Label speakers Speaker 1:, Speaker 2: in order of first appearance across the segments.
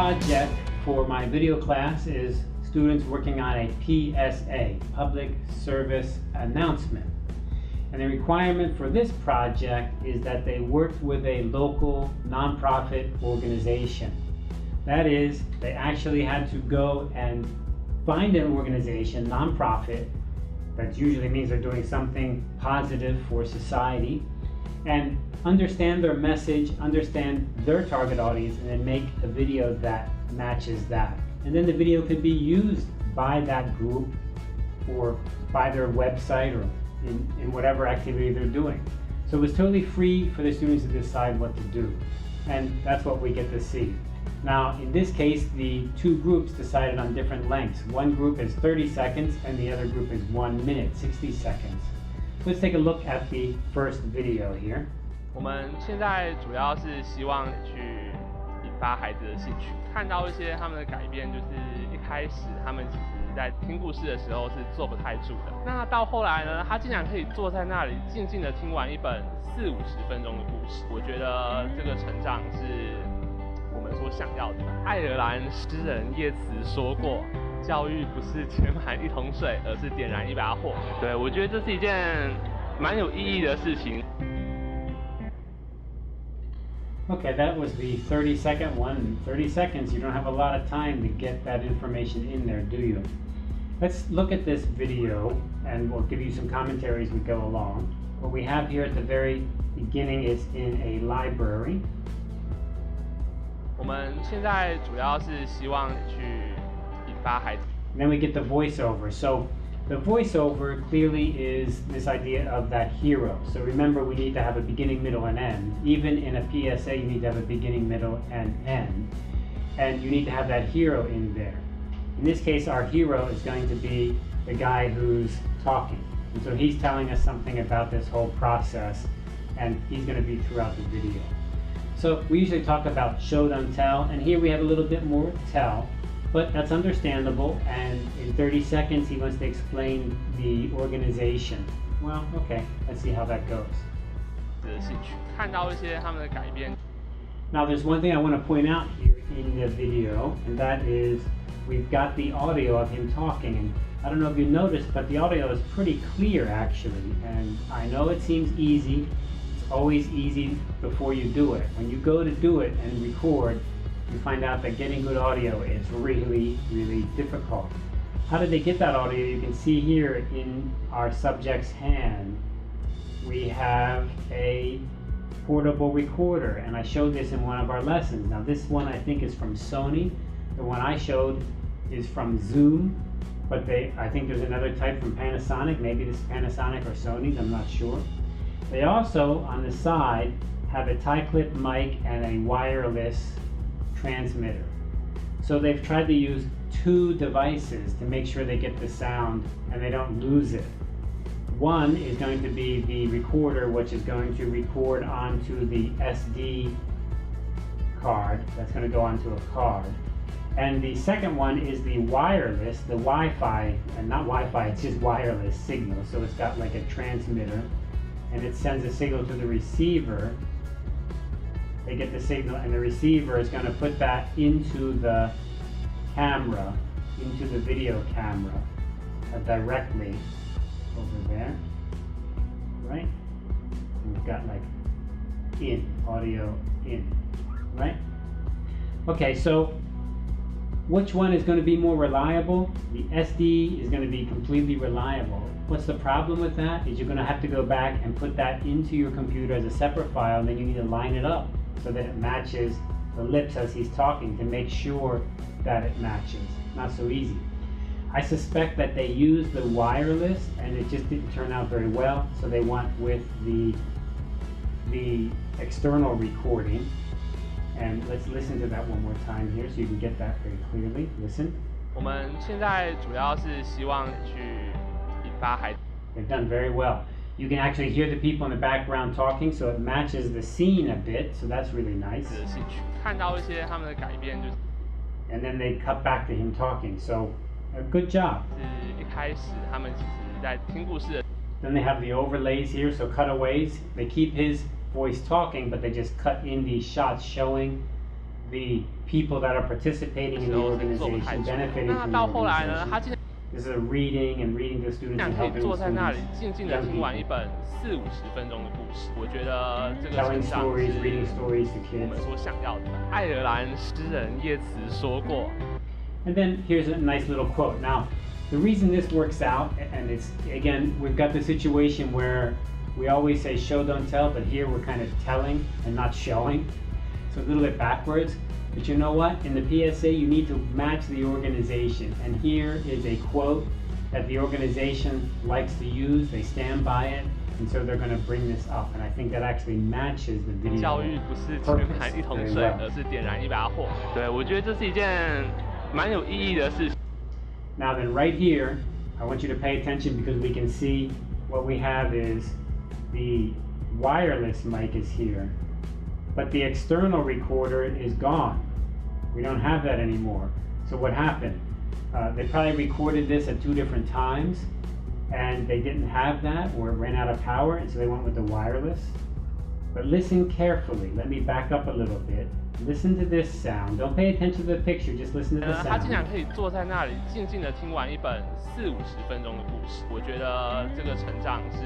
Speaker 1: project for my video class is students working on a PSA, Public Service Announcement. And the requirement for this project is that they worked with a local nonprofit organization. That is, they actually had to go and find an organization, nonprofit, that usually means they're doing something positive for society, and understand their message, understand their target audience, and then make a video that matches that. And then the video could be used by that group or by their website or in whatever activity they're doing. So it was totally free for the students to decide what to do. And that's what we get to see. Now, in this case, the two groups decided on different lengths. One group is 30 seconds and the other group is 1 minute, 60 seconds. Let's take a look at the first video here.
Speaker 2: 我们现在主要是希望去引发孩子的兴趣，看到一些他们的改变，就是一开始他们其实在听故事的时候是坐不太住的，那到后来呢，他竟然可以坐在那里静静的听完一本40-50分钟的故事。我觉得这个成长是我们所想要的。爱尔兰诗人叶慈说过，教育不是填满一桶水，而是点燃一把火。对，我觉得这是一件蛮有意义的事情。
Speaker 1: Okay, that was the 30-second one. In 30 seconds, you don't have a lot of time to get that information in there, do you? Let's look at this video, and we'll give you some commentary as we go along. What we have here at the very beginning is in a library.
Speaker 2: 我们现在主要是希望去引发孩子。
Speaker 1: And then we get the voiceover. So the voiceover clearly is this idea of that hero. So remember, we need to have a beginning, middle, and end. Even in a PSA, you need to have a beginning, middle, and end. And you need to have that hero in there. In this case, our hero is going to be the guy who's talking. And so he's telling us something about this whole process, and he's going to be throughout the video. So we usually talk about show, don't tell, and here we have a little bit more tell. But that's understandable, and in 30 seconds he wants to explain the organization. Well, okay, let's see how that goes. Now there's one thing I want to point out here in the video, and that is we've got the audio of him talking, and I don't know if you noticed, but the audio is pretty clear actually, and I know it seems easy. It's always easy before you do it. When you go to do it and record, you find out that getting good audio is really, really difficult. How did they get that audio? You can see here in our subject's hand, we have a portable recorder, and I showed this in one of our lessons. Now this one I think is from Sony. The one I showed is from Zoom, but I think there's another type from Panasonic. Maybe this is Panasonic or Sony's, I'm not sure. They also, on the side, have a tie-clip mic and a wireless transmitter. So they've tried to use two devices to make sure they get the sound and they don't lose it. One is going to be the recorder, which is going to record onto the SD card. That's going to go onto a card. And the second one is the wireless, the Wi-Fi, and not Wi-Fi, it's just wireless signal. So it's got like a transmitter, and it sends a signal to the receiver. They get the signal, and the receiver is going to put that into the camera, into the video camera, directly over there, right? And we've got like audio in, right? Okay, so which one is going to be more reliable? The SD is going to be completely reliable. What's the problem with that? Is you're going to have to go back and put that into your computer as a separate file, and then you need to line it up so that it matches the lips as he's talking to make sure that it matches. Not so easy. I suspect that they used the wireless and it just didn't turn out very well, so they went with the external recording. And let's listen to that one more time here so you can get that very clearly. Listen.
Speaker 2: 我们现在主要是希望去引发孩子。
Speaker 1: They've done very well. You can actually hear the people in the background talking, so it matches the scene a bit, so that's really nice.
Speaker 2: 兴趣，看到一些他们的改变，就是。
Speaker 1: And then they cut back to him talking, so a good job.
Speaker 2: 是一开始他们其实在听故事的。
Speaker 1: Then they have the overlays here, so cutaways. They keep his voice talking, but they just cut in these shots showing the people that are participating in the organization, benefiting from the organization. This is a reading and reading to students and helping students.
Speaker 2: 坐在那里静静的听完一本40-50分钟的故事，我觉得这个成长是我们所想要的。爱尔兰诗人叶慈说过。
Speaker 1: And then here's a nice little quote. Now, the reason this works out, and it's again, we've got the situation where we always say show, don't tell, but here we're kind of telling and not showing. So a little bit backwards. But you know what? In the PSA, you need to match the organization. And here is a quote that the organization likes to use. They stand by it. And so they're going to bring this up. And I think that actually matches the video.
Speaker 2: 教育不是全盘一桶水，而是点燃一把火。对，我觉得这是一件蛮有意义的事情。
Speaker 1: Now then, right here, I want you to pay attention because we can see what we have is the wireless mic is here. But the external recorder is gone. We don't have that anymore. So what happened? They probably recorded this at 2 different times and they didn't have that or it ran out of power and so they went with the wireless. But listen carefully. Let me back up a little bit. Listen to this sound. Don't pay attention to the picture, just listen to the sound.
Speaker 2: 他竟然可以坐在那里静静的听完一本40-50分钟的故事，我觉得这个成长是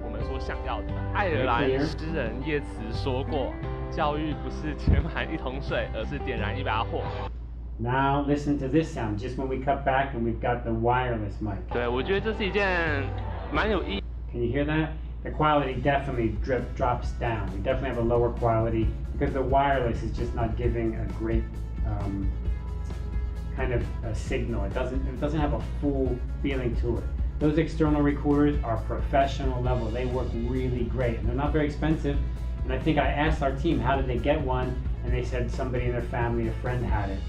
Speaker 2: 我们所想要的。爱尔兰诗人叶慈说过，教育不是填满一桶水，而是点燃一把火。
Speaker 1: Now listen to this sound. Just when we cut back and we've got the wireless mic.
Speaker 2: 对，我觉得这是一件蛮有意义。
Speaker 1: Can you hear that? The quality definitely drops down. We definitely have a lower quality because the wireless is just not giving a great kind of a signal. It doesn't have a full feeling to it. Those external recorders are professional level. They work really great and they're not very expensive. And I think I asked our team how did they get one, and they said somebody in their family, a friend had it.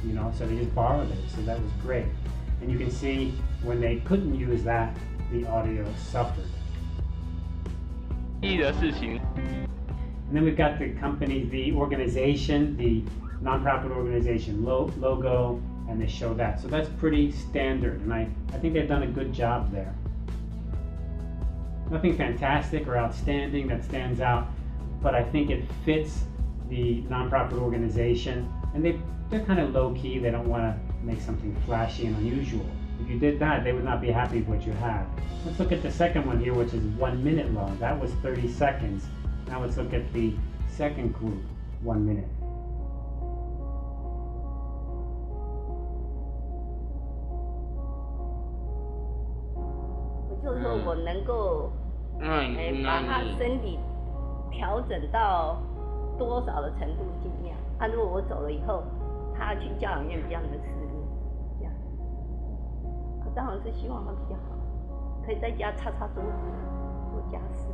Speaker 1: You know, so they just borrowed it. So that was great. And you can see when they couldn't use that, the audio suffered. And then we've got the company, the organization, the nonprofit organization logo, and they show that. So that's pretty standard, and I think they've done a good job there. Nothing fantastic or outstanding that stands out, but I think it fits the nonprofit organization, and they're kind of low-key. They don't want to make something flashy and unusual. If you did that, they would not be happy with what you have. Let's look at the second one here, which is 1 minute long. That was 30 seconds. Now let's look at the second group, 1 minute.
Speaker 3: 就是说我能够，把他身体调整到多少的程度尽量。如果我走了以后，他去教养院比较能适应，这样。当然是希望他比较好，可以在家擦擦桌子、做家事。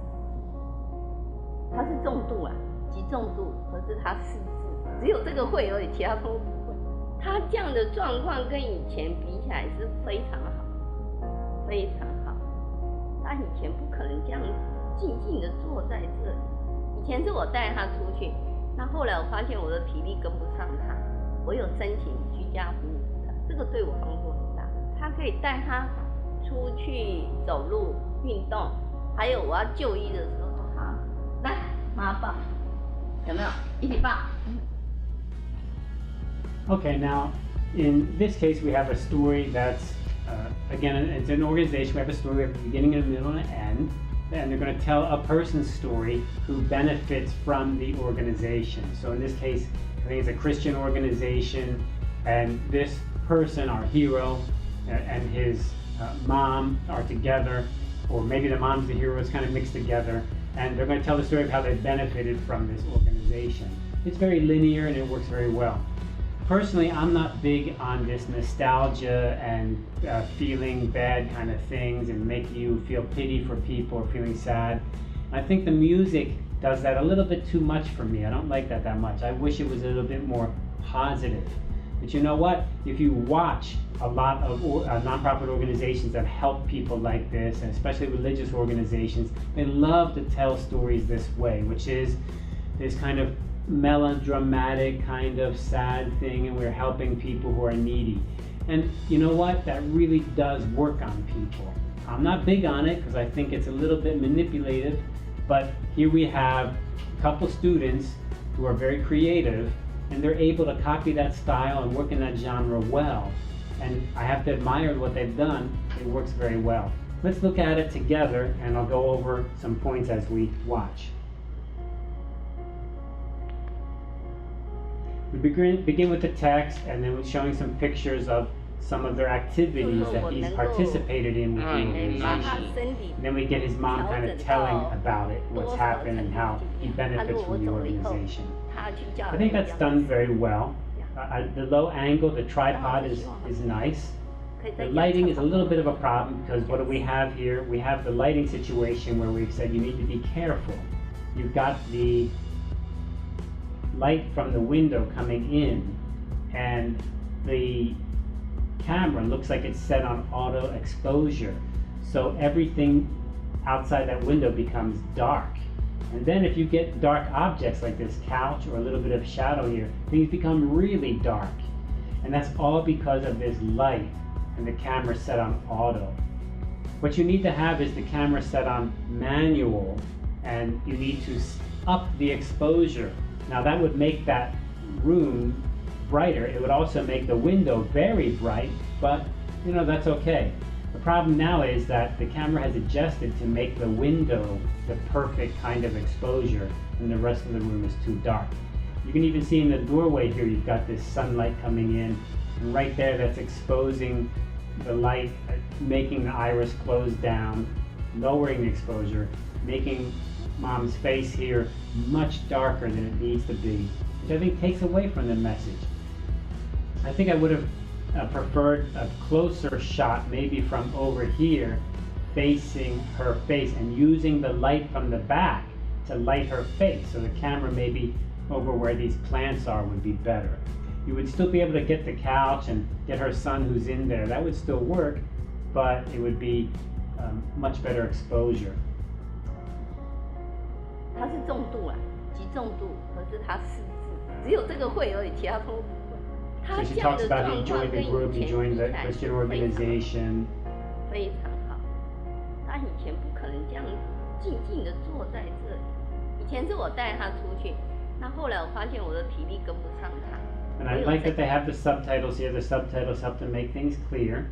Speaker 3: 他是重度啊，极重度，可是他失智，只有这个会而已，其他都不会。他这样的状况跟以前比起来是非常好，非常好。他以前不可能这样静静的坐在这里，以前是我带他出去，那后来我发现我的体力跟不上他，我有申请居家服务，这个对我帮助很大。他可以带他出去走路运动，还有我要就医的时候，他来妈抱，有没有？一起抱。
Speaker 1: Okay, now in this case we have a story that's again, it's an organization. We have a story, we have a beginning, a middle, and an end. And they're going to tell a person's story who benefits from the organization. So in this case, I think it's a Christian organization, and this person, our hero, and his mom are together, or maybe the mom's the hero, it's kind of mixed together. And they're going to tell the story of how they benefited from this organization. It's very linear and it works very well. Personally, I'm not big on this nostalgia and feeling bad kind of things and make you feel pity for people or feeling sad. I think the music does that a little bit too much for me. I don't like that much. I wish it was a little bit more positive. But you know what? If you watch a lot of nonprofit organizations that help people like this, and especially religious organizations, they love to tell stories this way, which is this kind of melodramatic kind of sad thing, and we're helping people who are needy. And you know what? That really does work on people. I'm not big on it because I think it's a little bit manipulative, but here we have a couple students who are very creative, and they're able to copy that style and work in that genre well. And I have to admire what they've done. It works very well. Let's look at it together, and I'll go over some points as we watch. We begin with the text, and then we're showing some pictures of some of their activities that he's participated in with the organization. And then we get his mom kind of telling about it, what's happened and how he benefits from the organization. I think that's done very well. The low angle, the tripod is nice. The lighting is a little bit of a problem because what do we have here? We have the lighting situation where we've said you need to be careful. You've got the light from the window coming in, and the camera looks like it's set on auto exposure. So everything outside that window becomes dark. And then if you get dark objects like this couch or a little bit of shadow here, things become really dark. And that's all because of this light and the camera set on auto. What you need to have is the camera set on manual, and you need to up the exposure. Now that would make that room brighter. It would also make the window very bright, but you know, that's okay. The problem now is that the camera has adjusted to make the window the perfect kind of exposure, and the rest of the room is too dark. You can even see in the doorway here, you've got this sunlight coming in, and right there that's exposing the light, making the iris close down, lowering the exposure, making mom's face here much darker than it needs to be, which I think takes away from the message. I think I would have preferred a closer shot, maybe from over here, facing her face and using the light from the back to light her face. So the camera maybe over where these plants are would be better. You would still be able to get the couch and get her son who's in there. That would still work, but it would be much better exposure.
Speaker 3: 它是重度啊，极重度，可是他失智，只有这个会而已，其他都不会。他
Speaker 1: So she
Speaker 3: 这样
Speaker 1: talks
Speaker 3: 的
Speaker 1: about he
Speaker 3: 状况
Speaker 1: joined
Speaker 3: 跟
Speaker 1: the
Speaker 3: 以
Speaker 1: group, he
Speaker 3: 前
Speaker 1: joined
Speaker 3: 比
Speaker 1: the
Speaker 3: 起来
Speaker 1: Christian
Speaker 3: 非常
Speaker 1: organization.
Speaker 3: 非常好。他以前不可能这样静静的坐在这里，以前是我带他出去，那后来我发现我的体力跟不上他。
Speaker 1: And I like that they have the subtitles here. The subtitles help to make things clear.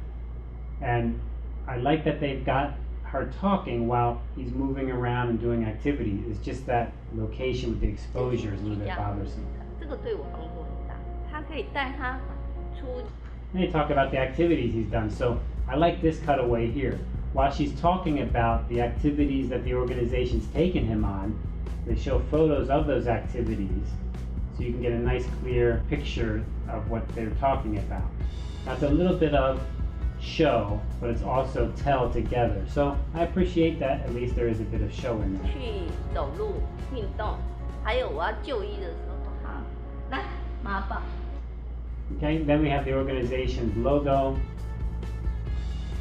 Speaker 1: And I like that they've got her talking while he's moving around and doing activities. It's just that location with the exposure is a little bit bothersome.
Speaker 3: 这个对我帮助很大，他可以带他出。
Speaker 1: And they talk about the activities he's done. So I like this cutaway here. While she's talking about the activities that the organization's taken him on, they show photos of those activities so you can get a nice clear picture of what they're talking about. That's a little bit of show, but it's also tell together. So I appreciate that at least there is a bit of show in there.
Speaker 3: 去走路运动，还有我要就医的时候，好，来妈宝。
Speaker 1: Okay, then we have the organization's logo,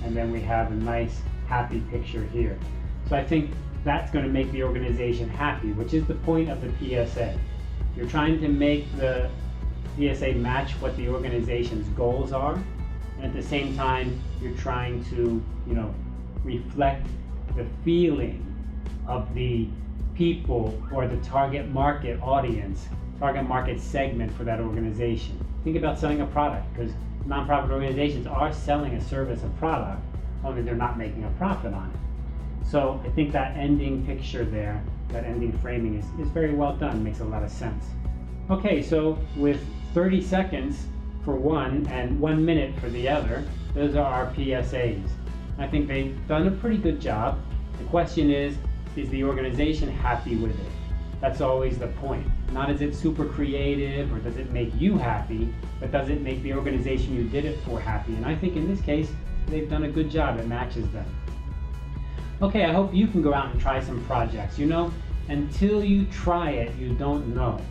Speaker 1: and then we have a nice happy picture here. So I think that's going to make the organization happy, which is the point of the PSA. You're trying to make the PSA match what the organization's goals are, and at the same time you're trying to, you know, reflect the feeling of the people or the target market audience, target market segment for that organization. Think about selling a product, because nonprofit organizations are selling a service, a product, only they're not making a profit on it. So I think that ending picture there, that ending framing is very well done, makes a lot of sense. Okay, so with 30 seconds for one and 1 minute for the other, those are our PSAs. I think they've done a pretty good job. The question is the organization happy with it? That's always the point. Not is it super creative or does it make you happy, but does it make the organization you did it for happy? And I think in this case, they've done a good job. It matches them. Okay, I hope you can go out and try some projects. You know, until you try it, you don't know.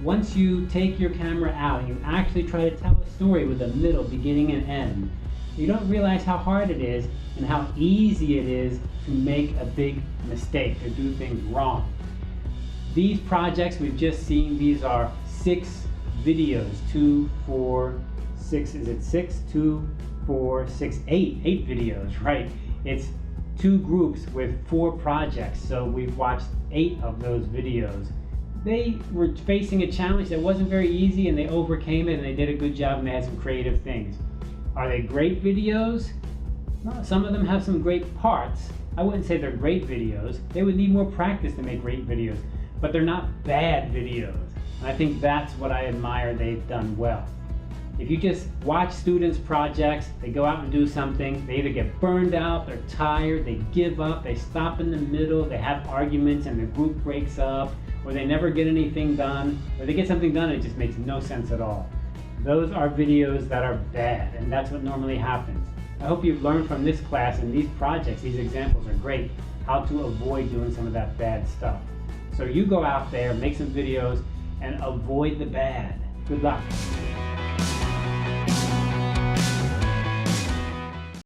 Speaker 1: Once you take your camera out and you actually try to tell a story with a middle, beginning, and end, you don't realize how hard it is and how easy it is to make a big mistake, to do things wrong. These projects we've just seen, these are 6 videos, 2, 4, 6, is it 6? 2, 4, 6, 8 videos, right? It's 2 groups with 4 projects, so we've watched 8 of those videos. they were facing a challenge that wasn't very easy, and they overcame it, and they did a good job, and they had some creative things. Are they great videos? Well, some of them have some great parts. I wouldn't say they're great videos. They would need more practice to make great videos, but they're not bad videos. And I think that's what I admire they've done well. If you just watch students' projects, they go out and do something, they either get burned out, they're tired, they give up, they stop in the middle, they have arguments and the group breaks up, or they never get anything done, or they get something done and it just makes no sense at all. Those are videos that are bad, and that's what normally happens. I hope you've learned from this class and these projects, these examples are great, how to avoid doing some of that bad stuff. So you go out there, make some videos, and avoid the bad. Good luck.